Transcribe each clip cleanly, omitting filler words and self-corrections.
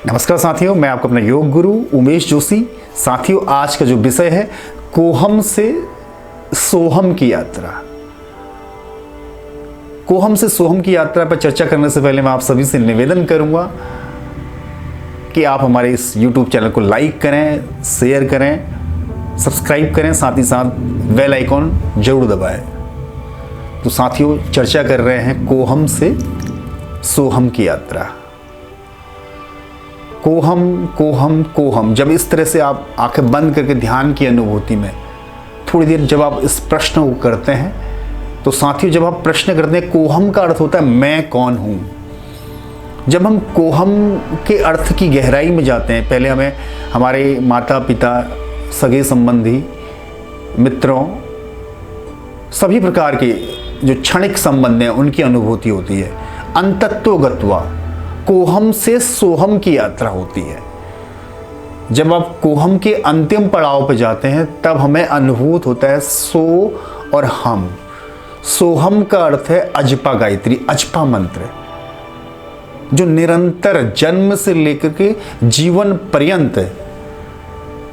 नमस्कार साथियों, मैं आपका अपना योग गुरु उमेश जोशी। साथियों, आज का जो विषय है कोहम से सोहम की यात्रा। कोहम से सोहम की यात्रा पर चर्चा करने से पहले मैं आप सभी से निवेदन करूंगा कि आप हमारे इस YouTube चैनल को लाइक करें, शेयर करें, सब्सक्राइब करें, साथ ही साथ बेल आइकॉन जरूर दबाएं। तो साथियों, चर्चा कर रहे हैं कोहम से सोहम की यात्रा। कोहम कोहम कोहम, जब इस तरह से आप आंखें बंद करके ध्यान की अनुभूति में थोड़ी देर जब आप इस प्रश्न को करते हैं, तो साथियों जब आप प्रश्न करते हैं कोहम का अर्थ होता है मैं कौन हूँ। जब हम कोहम के अर्थ की गहराई में जाते हैं, पहले हमें हमारे माता पिता, सगे संबंधी, मित्रों, सभी प्रकार के जो क्षणिक संबंध हैं उनकी अनुभूति होती है। अंतत्व गत्वा कोहम से सोहम की यात्रा होती है। जब आप कोहम के अंतिम पड़ाव पर जाते हैं तब हमें अनुभूत होता है सो और हम। सोहम का अर्थ है अजपा गायत्री, अजपा मंत्र, जो निरंतर जन्म से लेकर के जीवन पर्यंत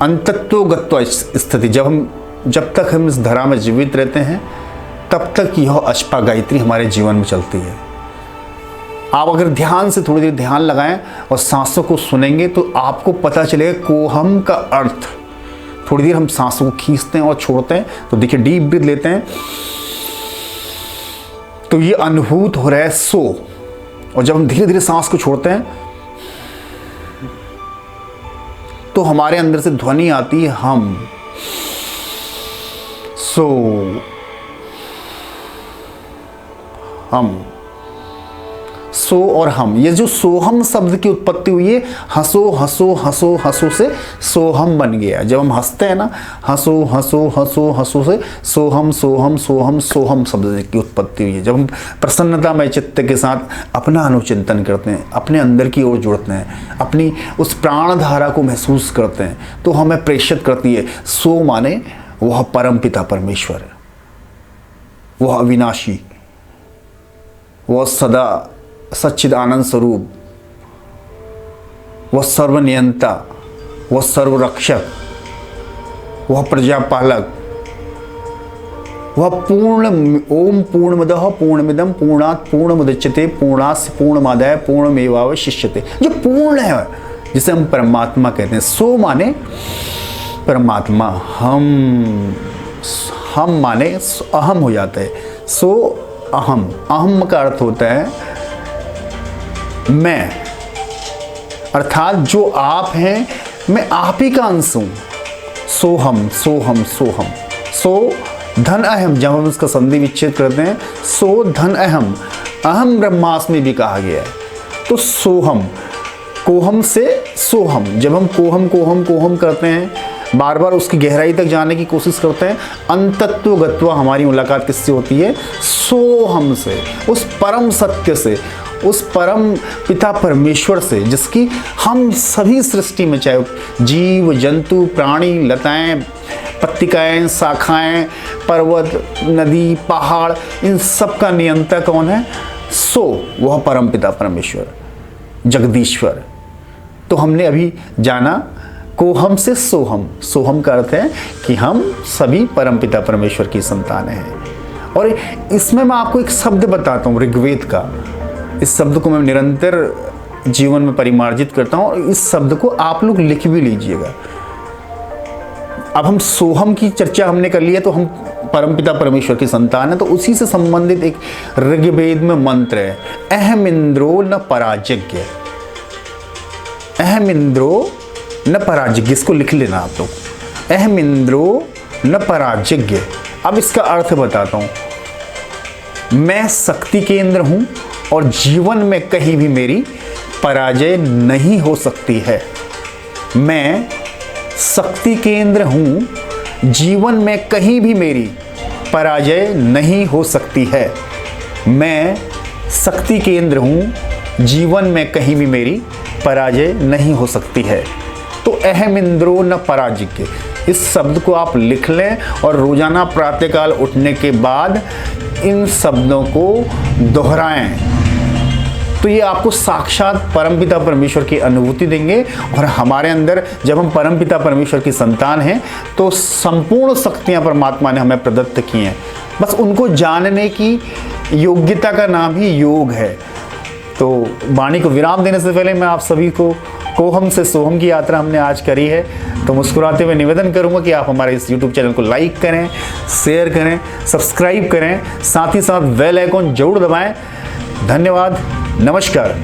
अंतत्व गत्वा स्थिति, जब तक हम इस धरा में जीवित रहते हैं तब तक यह अजपा गायत्री हमारे जीवन में चलती है। आप अगर ध्यान से थोड़ी देर ध्यान लगाएं और सांसों को सुनेंगे तो आपको पता चलेगा कोहम का अर्थ। थोड़ी देर हम सांसों को खींचते हैं और छोड़ते हैं, तो देखिए डीप ब्रीथ लेते हैं तो ये अनुभूत हो रहा है सो, और जब हम धीरे धीरे सांस को छोड़ते हैं तो हमारे अंदर से ध्वनि आती है हम। सो हम, सो और हम, ये जो सोहम शब्द की उत्पत्ति हुई है, हंसो हंसो हंसो हंसो से सोहम बन गया। जब हम हंसते हैं ना, हंसो हंसो हंसो हंसो से सोहम सोहम सोहम सोहम शब्द की उत्पत्ति हुई है। जब हम प्रसन्नतामय चित्त के साथ अपना अनुचिंतन करते हैं, अपने अंदर की ओर जुड़ते हैं, अपनी उस प्राण धारा को महसूस करते हैं, तो हमें प्रेषित करती है। सो माने वह परम पिता परमेश्वर, वह अविनाशी, वह सदा सच्चिदानंद स्वरूप, वह सर्वनियंता, वह सर्वरक्षक, वह प्रजापालक, वह पूर्ण। ओम पूर्णमदः पूर्णमिदं पूर्णात् पूर्णमुदच्यते पूर्णात् पूर्णमादाय पूर्णमेवावशिष्यते, जो पूर्ण है, जिसे हम परमात्मा कहते हैं। सो माने परमात्मा, हम माने अहम हो जाता है। सो अहम, अहम का अर्थ होता है मैं, अर्थात जो आप हैं मैं आप ही का अंश हूं। सोहम सोहम सोहम, सो धन अहम, जब हम इसका संधि विच्छेद करते हैं, सो धन अहम, अहम ब्रह्मास्मि भी कहा गया है। तो सोहम, कोहम से सोहम, जब हम कोहम कोहम कोहम करते हैं, बार बार उसकी गहराई तक जाने की कोशिश करते हैं, अंतत्व गत्वा हमारी मुलाकात किससे होती है? सोहम से, उस परम सत्य से, उस परम पिता परमेश्वर से, जिसकी हम सभी सृष्टि में, चाहे जीव जंतु प्राणी, लताएं पत्तिकाएं शाखाएं, पर्वत नदी पहाड़, इन सब का नियंता कौन है? सो वह परम पिता परमेश्वर, जगदीश्वर। तो हमने अभी जाना कोहम से सोहम। सोहम का अर्थ है कि हम सभी परम पिता परमेश्वर की संतान हैं। और इसमें मैं आपको एक शब्द बताता हूँ ऋग्वेद का। इस शब्द को मैं निरंतर जीवन में परिमार्जित करता हूँ, और इस शब्द को आप लोग लिख भी लीजिएगा। अब हम सोहम की चर्चा हमने कर ली है, तो हम परमपिता परमेश्वर की संतान है, तो उसी से संबंधित एक ऋग्वेद में मंत्र है, अहम इंद्रो न पराजज्ञ। अहम इंद्रो न पराजज्ञ, इसको लिख लेना आप लोग, अहम इंद्रो न पराजज्ञ। अब इसका अर्थ बताता हूँ। मैं शक्ति केंद्र हूँ और जीवन में कहीं भी मेरी पराजय नहीं हो सकती है। मैं शक्ति केंद्र हूँ, जीवन में कहीं भी मेरी पराजय नहीं हो सकती है। मैं शक्ति केंद्र हूँ, जीवन में कहीं भी मेरी पराजय नहीं हो सकती है। तो अहम इंद्रो न पराजज्ञ, इस शब्द को आप लिख लें और रोजाना प्रातःकाल उठने के बाद इन शब्दों को दोहराएं। तो ये आपको साक्षात परमपिता परमेश्वर की अनुभूति देंगे। और हमारे अंदर जब हम परमपिता परमेश्वर की संतान हैं तो संपूर्ण शक्तियां परमात्मा ने हमें प्रदत्त की हैं, बस उनको जानने की योग्यता का नाम ही योग है। तो वाणी को विराम देने से पहले मैं आप सभी को कोहम से सोहम की यात्रा हमने आज करी है, तो मुस्कुराते हुए निवेदन करूंगा कि आप हमारे इस YouTube चैनल को लाइक करें, शेयर करें, सब्सक्राइब करें, साथ ही साथ बेल आइकॉन जरूर दबाएं। धन्यवाद, नमस्कार।